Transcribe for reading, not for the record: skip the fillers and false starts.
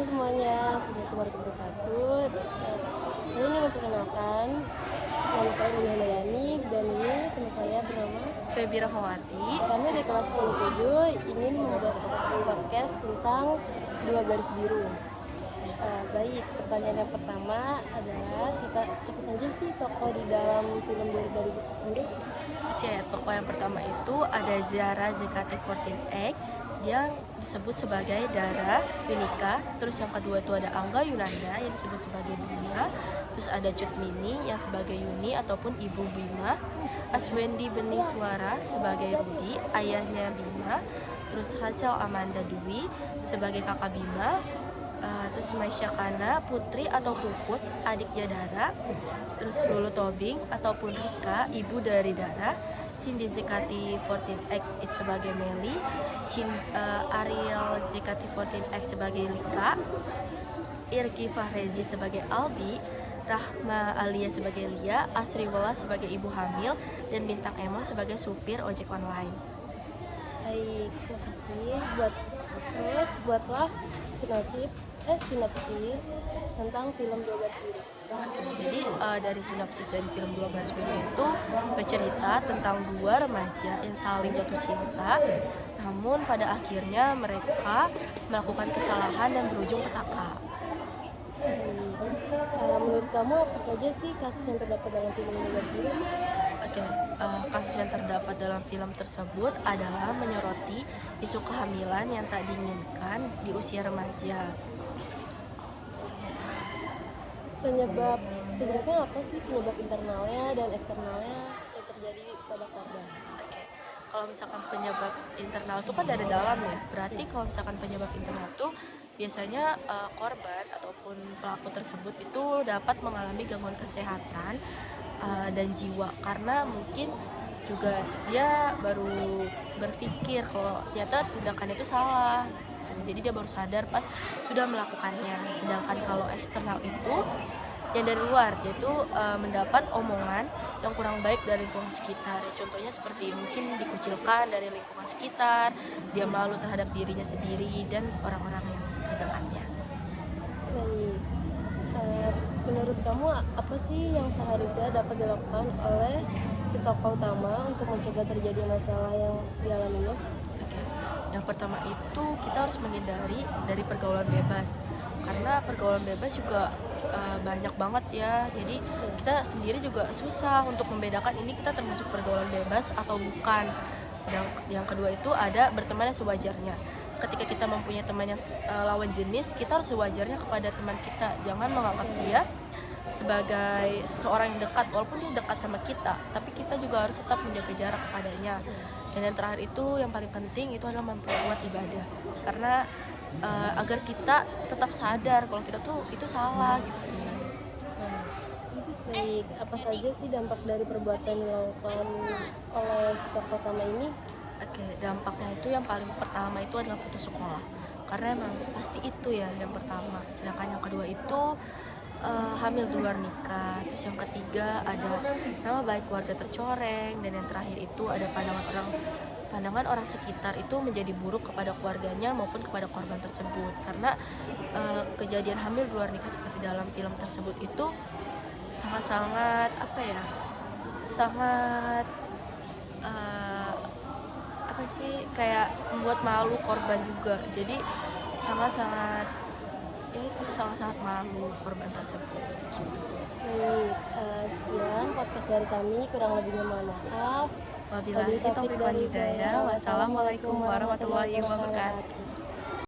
semuanya, Assalamualaikum warahmatullahi wabarakatuh. Saya ingin memperkenalkan nama saya Lina Handayani dan ini teman saya bernama Feby Rahmawati. kami dari kelas 10-7 ingin membuat podcast tentang dua garis biru. Baik, pertanyaan yang pertama adalah siapa saja sih tokoh di dalam film Dua Garis Biru? Oke, tokoh yang pertama itu ada Zara JKT48 yang disebut sebagai Dara Yunika. Terus yang kedua itu ada Angga Yunanda yang disebut sebagai Bima. Terus ada Cut Mini yang sebagai Yuni ataupun Ibu Bima. Aswendi Benih Suara sebagai Rudi, ayahnya Bima. Terus Rachel Amanda Dwi sebagai kakak Bima. Terus Maisha Kana Putri atau Puput, adiknya Dara. Terus Lulu Tobing ataupun Rika, ibu dari Dara. Cindy JKT48X sebagai Meli. Ariel JKT48X sebagai Lika. Irgi Fahrezi sebagai Aldi. Rahma Alia sebagai Lia. Asri Wala sebagai ibu hamil. Dan Bintang Emo sebagai supir ojek online. Baik, terima kasih. Terus buatlah sinopsis tentang film Dua Garis Biru. Jadi dari sinopsis dari film Dua Garis Biru itu bercerita tentang dua remaja yang saling jatuh cinta, namun pada akhirnya mereka melakukan kesalahan dan berujung petaka. Menurut kamu apa saja sih kasus yang terdapat dalam film Dua Garis Biru? Oke, kasus yang terdapat dalam film tersebut adalah menyoroti isu kehamilan yang tak diinginkan di usia remaja. Penyebabnya apa sih, penyebab internalnya dan eksternalnya yang terjadi pada korban? Oke, kalau misalkan penyebab internal itu kan dari dalam ya. Berarti kalau misalkan penyebab internal itu biasanya korban ataupun pelaku tersebut itu dapat mengalami gangguan kesehatan dan jiwa karena mungkin juga dia baru berpikir kalau ternyata tindakan itu salah. Jadi dia baru sadar pas sudah melakukannya. Sedangkan kalau eksternal itu yang dari luar, yaitu mendapat omongan yang kurang baik dari lingkungan sekitar. Contohnya seperti mungkin dikucilkan dari lingkungan sekitar, dia malu terhadap dirinya sendiri dan orang-orang yang terdekatnya. Baik, menurut kamu apa sih yang seharusnya dapat dilakukan oleh si tokoh utama untuk mencegah terjadi masalah yang dialaminya? Oke. Yang pertama itu kita harus menghindari dari pergaulan bebas karena pergaulan bebas juga banyak banget ya, jadi kita sendiri juga susah untuk membedakan ini kita termasuk pergaulan bebas atau bukan. Sedang yang kedua itu ada berteman yang sewajarnya. Ketika kita mempunyai teman yang lawan jenis, kita harus sewajarnya kepada teman kita, jangan menganggap dia sebagai seseorang yang dekat walaupun dia dekat sama kita, tapi kita juga harus tetap menjaga jarak kepadanya. Dan yang terakhir itu yang paling penting itu adalah memperkuat ibadah karena agar kita tetap sadar kalau kita tuh itu salah gitu. Baik, apa saja sih dampak dari perbuatan yang dilakukan oleh si tokoh utama ini? Oke, dampaknya itu yang paling pertama itu adalah putus sekolah karena emang pasti itu ya yang pertama. Sedangkan yang kedua itu hamil di luar nikah. Terus yang ketiga ada nama baik keluarga tercoreng, dan yang terakhir itu ada pandangan orang sekitar itu menjadi buruk kepada keluarganya maupun kepada korban tersebut karena kejadian hamil di luar nikah seperti dalam film tersebut itu sangat-sangat sangat kayak membuat malu korban juga. Jadi sangat-sangat sangat malu korban tersebut gitu. Baik, sekian podcast dari kami, kurang lebihnya mohon maaf. Wabillahi taufiq wal hidayah. Wassalamualaikum warahmatullahi wabarakatuh.